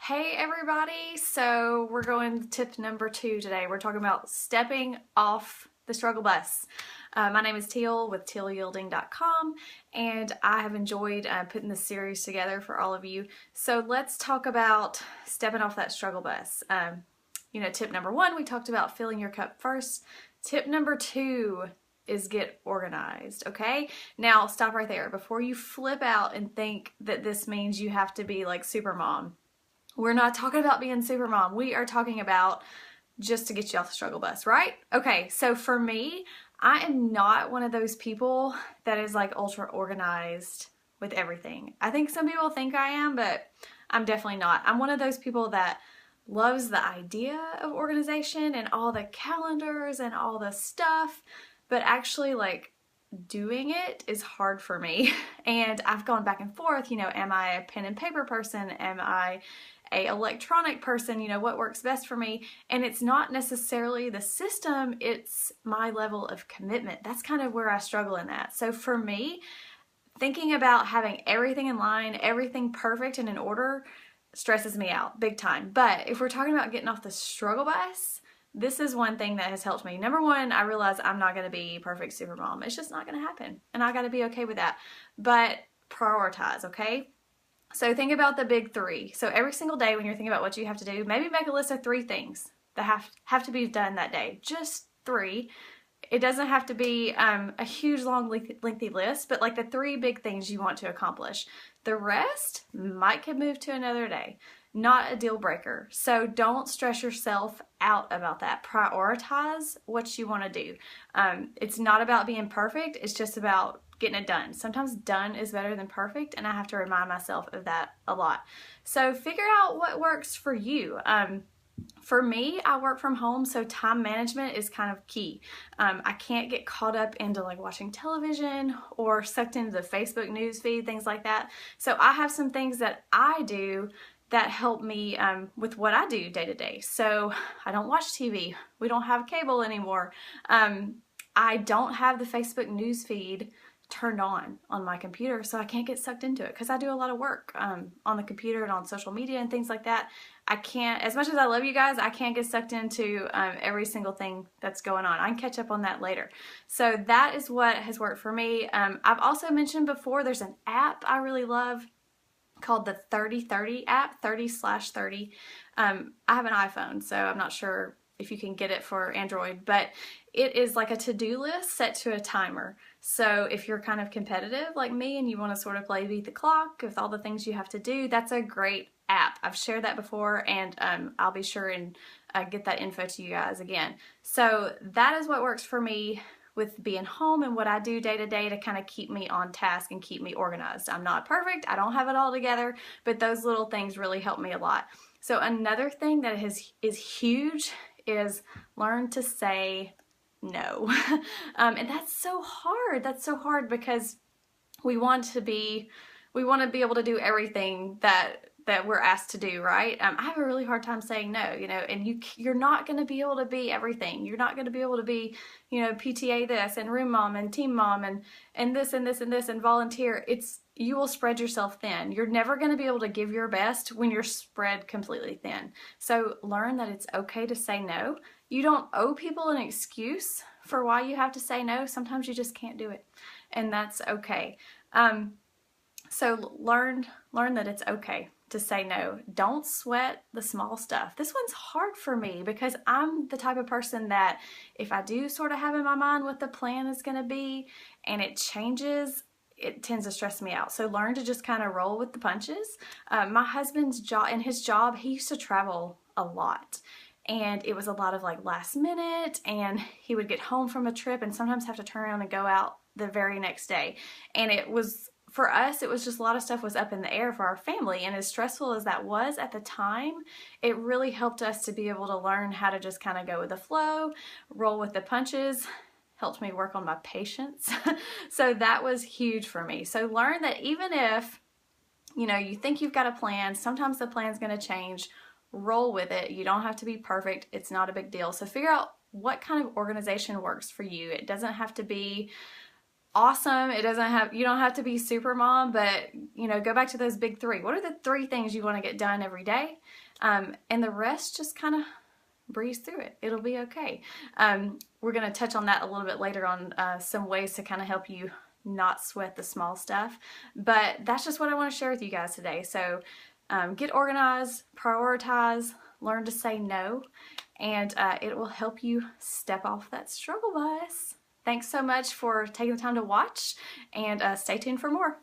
Hey everybody, so we're going to tip number 2 today. We're talking about stepping off the struggle bus. My name is Teal with tealyielding.com, and I have enjoyed putting this series together for all of you. So let's talk about stepping off that struggle bus. Tip number 1, we talked about filling your cup first. Tip number 2 is get organized, okay? Now stop right there. Before you flip out and think that this means you have to be like super mom. We're not talking about being super mom. We are talking about just to get you off the struggle bus, right? Okay, so for me, I am not one of those people that is like ultra organized with everything. I think some people think I am, but I'm definitely not. I'm one of those people that loves the idea of organization and all the calendars and all the stuff, but actually like doing it is hard for me. And I've gone back and forth, am I a pen and paper person? Am I a electronic person? What works best for me? And it's not necessarily the system, it's my level of commitment. That's kind of where I struggle in that. So for me, thinking about having everything in line, everything perfect and in order stresses me out big time. But if we're talking about getting off the struggle bus, this is one thing that has helped me. Number one, I realize I'm not going to be perfect super mom. It's just not going to happen. And I got to be okay with that. But prioritize, okay? So think about the big 3. So every single day when you're thinking about what you have to do, maybe make a list of 3 things that have to be done that day. Just 3. It doesn't have to be a huge, long, lengthy list, but like the 3 big things you want to accomplish. The rest might get moved to another day. Not a deal breaker. So don't stress yourself out about that. Prioritize what you want to do. It's not about being perfect. It's just about getting it done. Sometimes done is better than perfect, and I have to remind myself of that a lot. So figure out what works for you. For me, I work from home, so time management is kind of key. I can't get caught up into like watching television or sucked into the Facebook news feed, things like that. So I have some things that I do that help me with what I do day to day. So I don't watch TV. We don't have cable anymore. I don't have the Facebook news feed turned on my computer, so I can't get sucked into it because I do a lot of work on the computer and on social media and things like that. I can't, as much as I love you guys, I can't get sucked into every single thing that's going on. I can catch up on that later. So that is what has worked for me. I've also mentioned before, there's an app I really love called the 30/30 app, 30/30. I have an iPhone, so I'm not sure if you can get it for Android, but it is like a to-do list set to a timer. So if you're kind of competitive like me and you want to sort of play beat the clock with all the things you have to do, that's a great app. I've shared that before, and I'll be sure and get that info to you guys again. So that is what works for me with being home and what I do day to day to kind of keep me on task and keep me organized. I'm not perfect. I don't have it all together, but those little things really help me a lot. So another thing that is huge is learn to say no. And that's so hard. That's so hard because we want to be able to do everything that we're asked to do, right? I have a really hard time saying no, and you're not going to be able to be everything. You're not going to be able to be, PTA this and room mom and team mom and this and this and this and volunteer. You will spread yourself thin. You're never going to be able to give your best when you're spread completely thin. So learn that it's okay to say no. You don't owe people an excuse for why you have to say no. Sometimes you just can't do it, and that's okay. So learn that it's okay to say no. Don't sweat the small stuff. This one's hard for me because I'm the type of person that if I do sort of have in my mind what the plan is going to be and it changes, it tends to stress me out. So learn to just kind of roll with the punches. My husband's job, in his job, he used to travel a lot. And it was a lot of like last minute, and he would get home from a trip and sometimes have to turn around and go out the very next day. And it was, for us, it was just a lot of stuff was up in the air for our family. And as stressful as that was at the time, it really helped us to be able to learn how to just kind of go with the flow, roll with the punches. Helped me work on my patience. So that was huge for me. So learn that even if, you think you've got a plan, sometimes the plan's going to change. Roll with it. You don't have to be perfect. It's not a big deal. So figure out what kind of organization works for you. It doesn't have to be awesome. It doesn't have, you don't have to be super mom, but you know, go back to those big three. What are the three things you want to get done every day? And the rest, just kind of breeze through it. It'll be okay. We're going to touch on that a little bit later on, some ways to kind of help you not sweat the small stuff. But that's just what I want to share with you guys today. So get organized, prioritize, learn to say no, and it will help you step off that struggle bus. Thanks so much for taking the time to watch, and stay tuned for more.